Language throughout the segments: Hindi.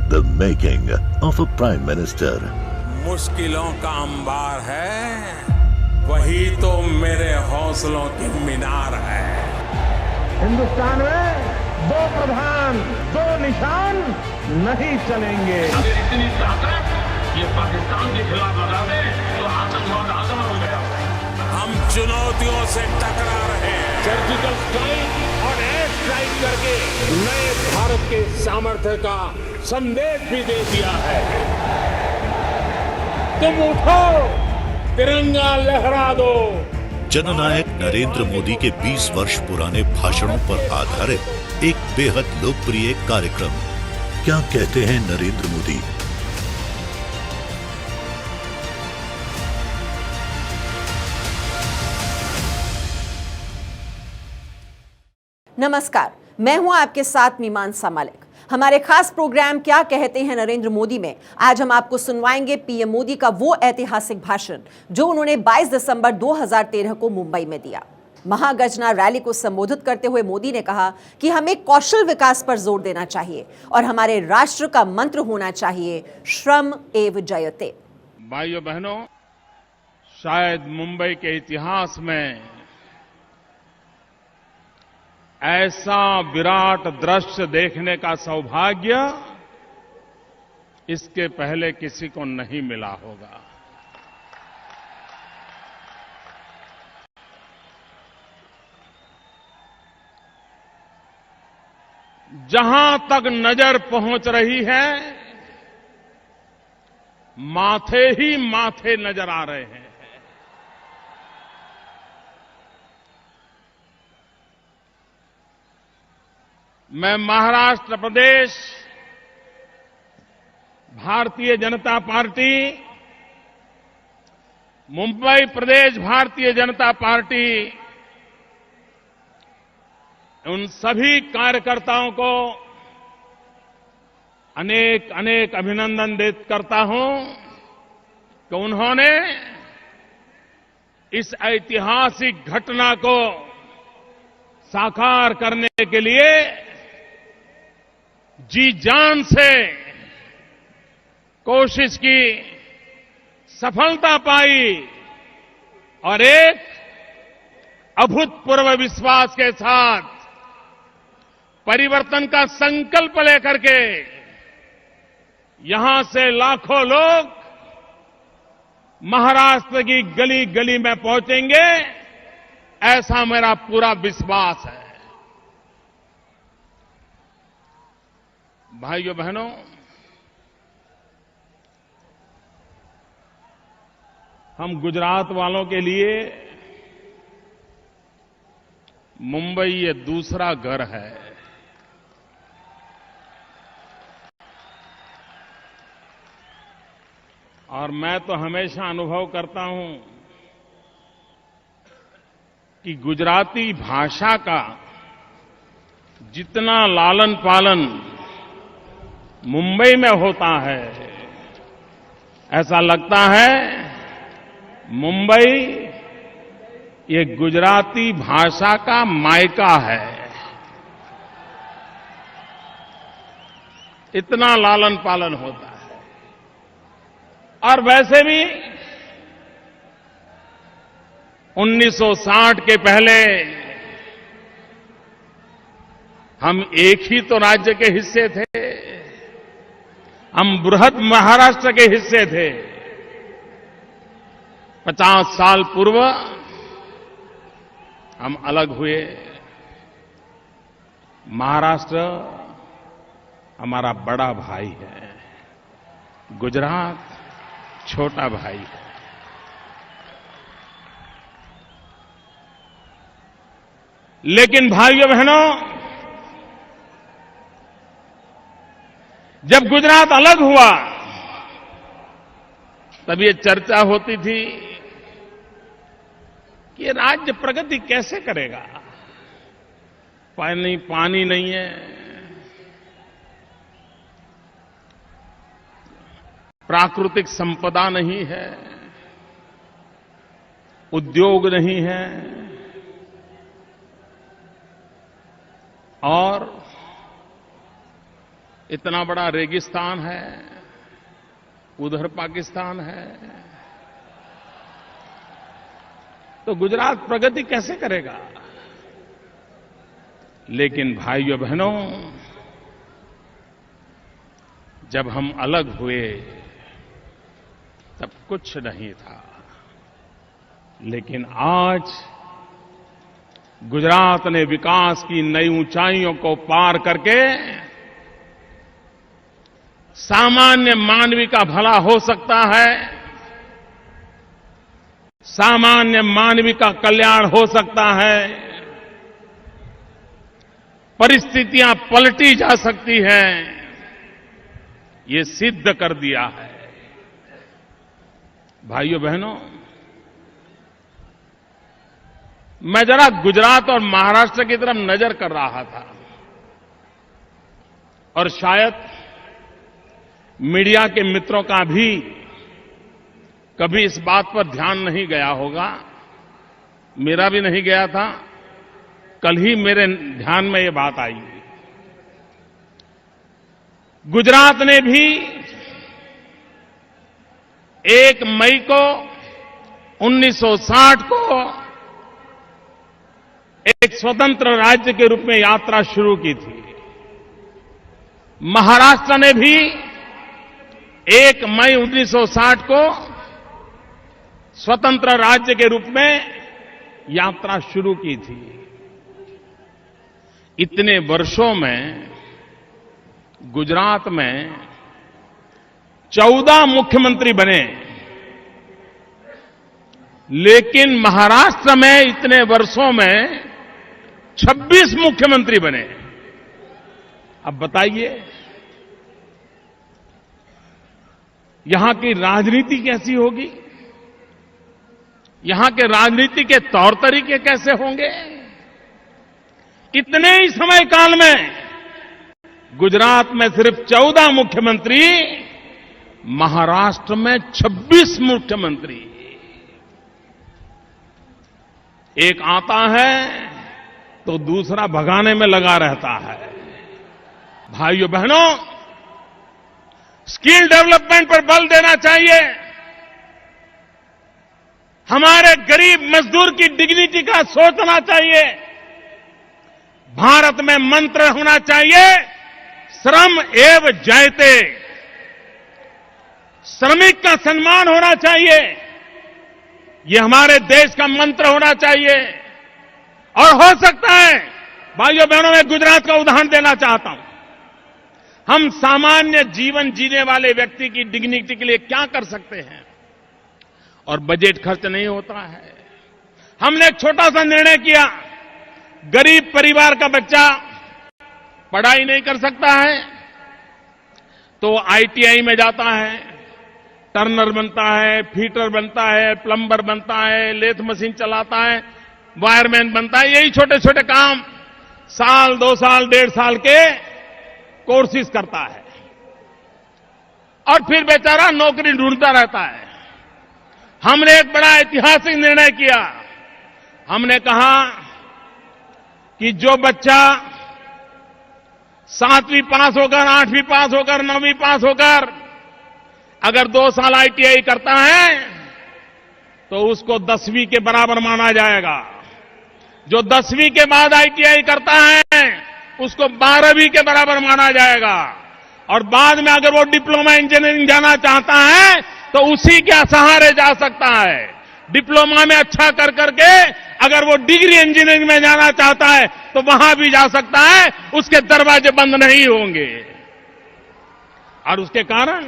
The making of a Prime Minister. मुश्किलों का अंबार है, वही तो मेरे हौसलों की मीनार है। हिंदुस्तान में दो प्रधान, दो निशान नहीं चलेंगे। अगर इतनी ताकत ये पाकिस्तान के खिलाफ लगा दे तो आतंकवाद आजाद हो गया। हम चुनौतियों से टकरा रहे हैं। सर्जिकल स्ट्राइक और एयर स्ट्राइक करके नए भारत के सामर्थ्य का संदेश भी दे दिया है। तुम उठो, तिरंगा लहरा दो। जननायक नरेंद्र मोदी के 20 वर्ष पुराने भाषणों पर आधारित एक बेहद लोकप्रिय कार्यक्रम। क्या कहते हैं नरेंद्र मोदी? नमस्कार, मैं हूं आपके साथ मीमांसा मलिक। हमारे खास प्रोग्राम क्या कहते हैं नरेंद्र मोदी में आज हम आपको सुनवाएंगे पीएम मोदी का वो ऐतिहासिक भाषण जो उन्होंने 22 दिसंबर 2013 को मुंबई में दिया। महागर्जना रैली को संबोधित करते हुए मोदी ने कहा कि हमें कौशल विकास पर जोर देना चाहिए और हमारे राष्ट्र का मंत्र होना चाहिए श्रम एव जयते। भाइयों बहनों, शायद मुंबई के इतिहास में ऐसा विराट दृश्य देखने का सौभाग्य इसके पहले किसी को नहीं मिला होगा। जहां तक नजर पहुंच रही है, माथे ही माथे नजर आ रहे हैं। मैं महाराष्ट्र प्रदेश भारतीय जनता पार्टी, मुंबई प्रदेश भारतीय जनता पार्टी, उन सभी कार्यकर्ताओं को अनेक अनेक अभिनंदन करता हूं कि उन्होंने इस ऐतिहासिक घटना को साकार करने के लिए जी जान से कोशिश की, सफलता पाई और एक अभूतपूर्व विश्वास के साथ परिवर्तन का संकल्प लेकर के यहां से लाखों लोग महाराष्ट्र की गली गली में पहुंचेंगे, ऐसा मेरा पूरा विश्वास है। भाइयों बहनों, हम गुजरात वालों के लिए मुंबई ये दूसरा घर है। और मैं तो हमेशा अनुभव करता हूं कि गुजराती भाषा का जितना लालन पालन मुंबई में होता है, ऐसा लगता है मुंबई ये गुजराती भाषा का मायका है। इतना लालन पालन होता है। और वैसे भी 1960 के पहले हम एक ही तो राज्य के हिस्से थे, हम बृहद महाराष्ट्र के हिस्से थे। 50 साल पूर्व हम अलग हुए। महाराष्ट्र हमारा बड़ा भाई है, गुजरात छोटा भाई है। लेकिन भाइयों बहनों, जब गुजरात अलग हुआ तब ये चर्चा होती थी कि राज्य प्रगति कैसे करेगा। पानी नहीं है, प्राकृतिक संपदा नहीं है, उद्योग नहीं है और इतना बड़ा रेगिस्तान है, उधर पाकिस्तान है, तो गुजरात प्रगति कैसे करेगा? लेकिन भाइयों बहनों, जब हम अलग हुए तब कुछ नहीं था, लेकिन आज गुजरात ने विकास की नई ऊंचाइयों को पार करके सामान्य मानवी का भला हो सकता है, सामान्य मानवी का कल्याण हो सकता है, परिस्थितियां पलटी जा सकती हैं, ये सिद्ध कर दिया है। भाइयों बहनों, मैं जरा गुजरात और महाराष्ट्र की तरफ नजर कर रहा था और शायद मीडिया के मित्रों का भी कभी इस बात पर ध्यान नहीं गया होगा, मेरा भी नहीं गया था, कल ही मेरे ध्यान में ये बात आई। गुजरात ने भी 1 मई को 1960 को एक स्वतंत्र राज्य के रूप में यात्रा शुरू की थी। महाराष्ट्र ने भी 1 मई 1960 को स्वतंत्र राज्य के रूप में यात्रा शुरू की थी। इतने वर्षों में गुजरात में 14 मुख्यमंत्री बने, लेकिन महाराष्ट्र में इतने वर्षों में 26 मुख्यमंत्री बने। अब बताइए, यहां की राजनीति कैसी होगी? यहां के राजनीति के तौर तरीके कैसे होंगे? इतने ही समय काल में गुजरात में सिर्फ 14 मुख्यमंत्री, महाराष्ट्र में 26 मुख्यमंत्री। एक आता है तो दूसरा भगाने में लगा रहता है। भाइयों बहनों, स्किल डेवलपमेंट पर बल देना चाहिए। हमारे गरीब मजदूर की डिग्निटी का सोचना चाहिए। भारत में मंत्र होना चाहिए, श्रम एव जयते। श्रमिक का सम्मान होना चाहिए, ये हमारे देश का मंत्र होना चाहिए। और हो सकता है, भाइयों बहनों, मैं गुजरात का उदाहरण देना चाहता हूं। हम सामान्य जीवन जीने वाले व्यक्ति की डिग्निटी के लिए क्या कर सकते हैं? और बजट खर्च नहीं होता है। हमने एक छोटा सा निर्णय किया, गरीब परिवार का बच्चा पढ़ाई नहीं कर सकता है तो आईटीआई में जाता है, टर्नर बनता है, फीटर बनता है, प्लम्बर बनता है, लेथ मशीन चलाता है, वायरमैन बनता है। यही छोटे छोटे काम साल, 2 साल, 1.5 साल के कोर्सेज करता है और फिर बेचारा नौकरी ढूंढता रहता है। हमने एक बड़ा ऐतिहासिक निर्णय किया। हमने कहा कि जो बच्चा 7वीं पास होकर, 8वीं पास होकर, 9वीं पास होकर अगर 2 साल आईटीआई करता है तो उसको 10वीं के बराबर माना जाएगा। जो 10वीं के बाद आईटीआई करता है उसको 12वीं के बराबर माना जाएगा। और बाद में अगर वो डिप्लोमा इंजीनियरिंग जाना चाहता है तो उसी के सहारे जा सकता है। डिप्लोमा में अच्छा कर करके अगर वो डिग्री इंजीनियरिंग में जाना चाहता है तो वहां भी जा सकता है, उसके दरवाजे बंद नहीं होंगे। और उसके कारण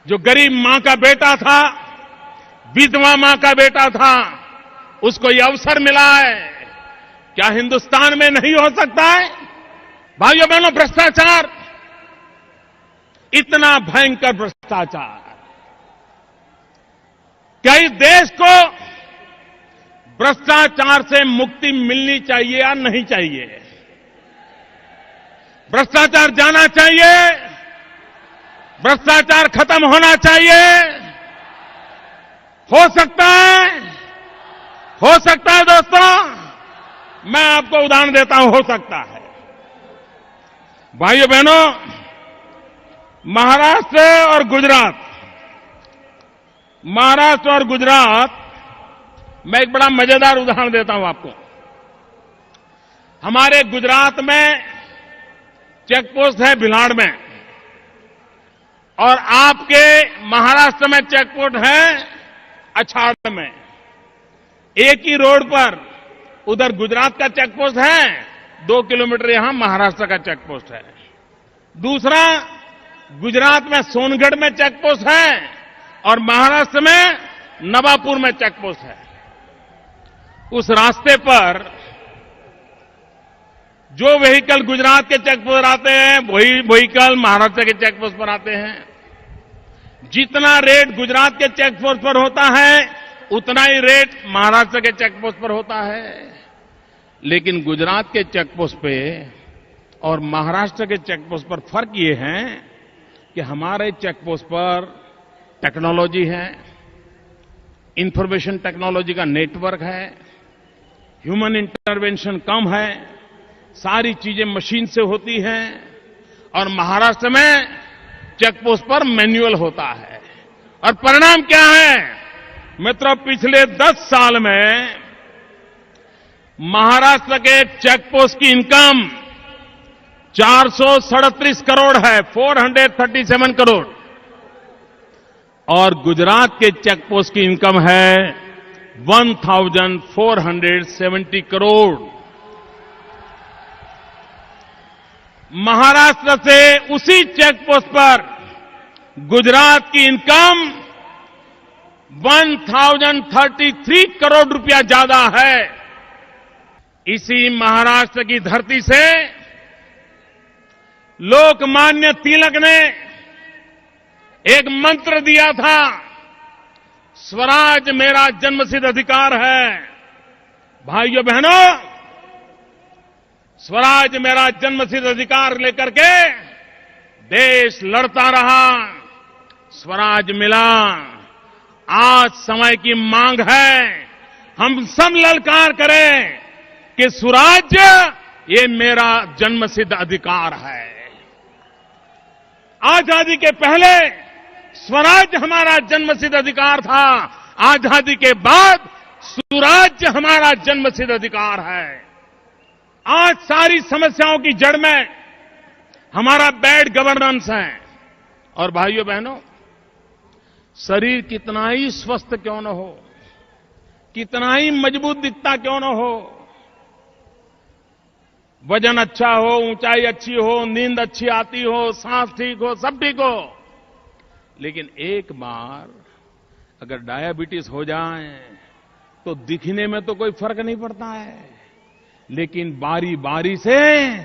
जो गरीब मां का बेटा था, विधवा मां का बेटा था, उसको यह अवसर मिला है। क्या हिंदुस्तान में नहीं हो सकता है? भाइयों बहनों, भ्रष्टाचार, इतना भयंकर भ्रष्टाचार, क्या इस देश को भ्रष्टाचार से मुक्ति मिलनी चाहिए या नहीं चाहिए? भ्रष्टाचार जाना चाहिए, भ्रष्टाचार खत्म होना चाहिए। हो सकता है, हो सकता है दोस्तों, मैं आपको उदाहरण देता हूं, हो सकता है। भाइयों बहनों, महाराष्ट्र और गुजरात मैं एक बड़ा मजेदार उदाहरण देता हूं आपको। हमारे गुजरात में चेक पोस्ट है भिलाड़ में, और आपके महाराष्ट्र में चेक पोस्ट है अछाड़ में। एक ही रोड पर उधर गुजरात का चेक पोस्ट है, 2 किलोमीटर यहां महाराष्ट्र का चेक पोस्ट है। दूसरा, गुजरात में सोनगढ़ में चेक पोस्ट है और महाराष्ट्र में नवापुर में चेक पोस्ट है। उस रास्ते पर जो व्हीकल गुजरात के चेक पोस्ट पर आते हैं, वही व्हीकल महाराष्ट्र के चेक पोस्ट पर आते हैं। जितना रेट गुजरात के चेक पोस्ट पर होता है, उतना ही रेट महाराष्ट्र के चेक पोस्ट पर होता है। लेकिन गुजरात के चेक पोस्ट पे और महाराष्ट्र के चेक पोस्ट पर फर्क ये है कि हमारे चेक पोस्ट पर टेक्नोलॉजी है, इंफॉर्मेशन टेक्नोलॉजी का नेटवर्क है, ह्यूमन इंटरवेंशन कम है, सारी चीजें मशीन से होती हैं, और महाराष्ट्र में चेक पोस्ट पर मैन्युअल होता है। और परिणाम क्या है मित्रों? पिछले 10 साल में महाराष्ट्र के चेक पोस्ट की इनकम 437 करोड़ है, 437 करोड़, और गुजरात के चेक पोस्ट की इनकम है 1470 करोड़। महाराष्ट्र से उसी चेक पोस्ट पर गुजरात की इनकम 1033 करोड़ रुपया ज्यादा है। इसी महाराष्ट्र की धरती से लोकमान्य तिलक ने एक मंत्र दिया था, स्वराज मेरा जन्मसिद्ध अधिकार है। भाइयों बहनों, स्वराज मेरा जन्मसिद्ध अधिकार लेकर के देश लड़ता रहा, स्वराज मिला। आज समय की मांग है, हम सब ललकार करें कि स्वराज्य ये मेरा जन्मसिद्ध अधिकार है। आजादी के पहले स्वराज्य हमारा जन्मसिद्ध अधिकार था, आजादी के बाद स्वराज्य हमारा जन्मसिद्ध अधिकार है। आज सारी समस्याओं की जड़ में हमारा बैड गवर्नेंस है। और भाइयों बहनों, शरीर कितना ही स्वस्थ क्यों न हो, कितना ही मजबूत दिखता क्यों न हो, वजन अच्छा हो, ऊंचाई अच्छी हो, नींद अच्छी आती हो, सांस ठीक हो, सब ठीक हो, लेकिन एक बार अगर डायबिटीज हो जाए तो दिखने में तो कोई फर्क नहीं पड़ता है, लेकिन बारी बारी से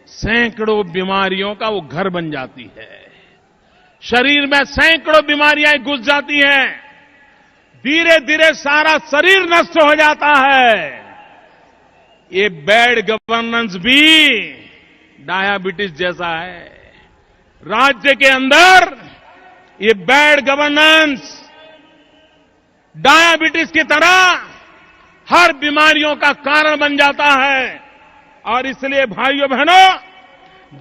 सैकड़ों बीमारियों का वो घर बन जाती है। शरीर में सैकड़ों बीमारियां घुस जाती हैं, धीरे धीरे सारा शरीर नष्ट हो जाता है। ये बैड गवर्नेंस भी डायबिटीज जैसा है। राज्य के अंदर ये बैड गवर्नेंस डायबिटीज की तरह हर बीमारियों का कारण बन जाता है। और इसलिए भाइयों बहनों,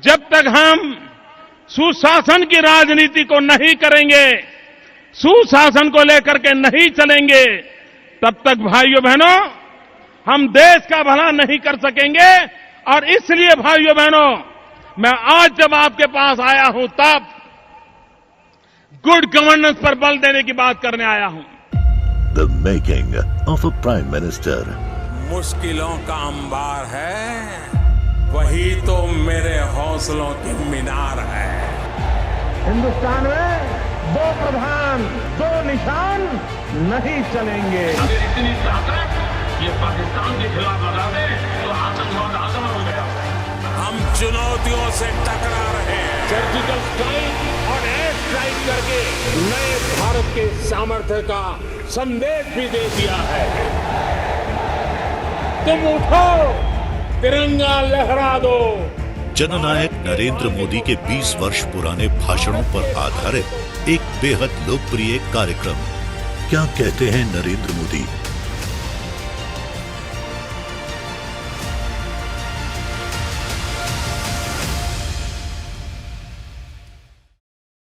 जब तक हम सुशासन की राजनीति को नहीं करेंगे, सुशासन को लेकर के नहीं चलेंगे, तब तक भाइयों बहनों हम देश का भला नहीं कर सकेंगे। और इसलिए भाइयों बहनों, मैं आज जब आपके पास आया हूं तब गुड गवर्नेंस पर बल देने की बात करने आया हूं। The making of a Prime Minister. मुश्किलों का अंबार है, वही तो मेरे हौसलों की मीनार है। हिंदुस्तान में 2 प्रधान 2 निशान नहीं चलेंगे। अगर इतनी ताकत ये पाकिस्तान के खिलाफ लगा दे तो आतंकवाद आसान हो गया। हम चुनौतियों से टकरा रहे हैं, सर्जिकल स्ट्राइक और एयर स्ट्राइक करके नए भारत के सामर्थ्य का संदेश भी दे दिया है। तुम उठो, तिरंगा लहरा दो। जननायक नरेंद्र मोदी के 20 वर्ष पुराने भाषणों पर आधारित एक बेहद लोकप्रिय कार्यक्रम क्या कहते हैं नरेंद्र मोदी,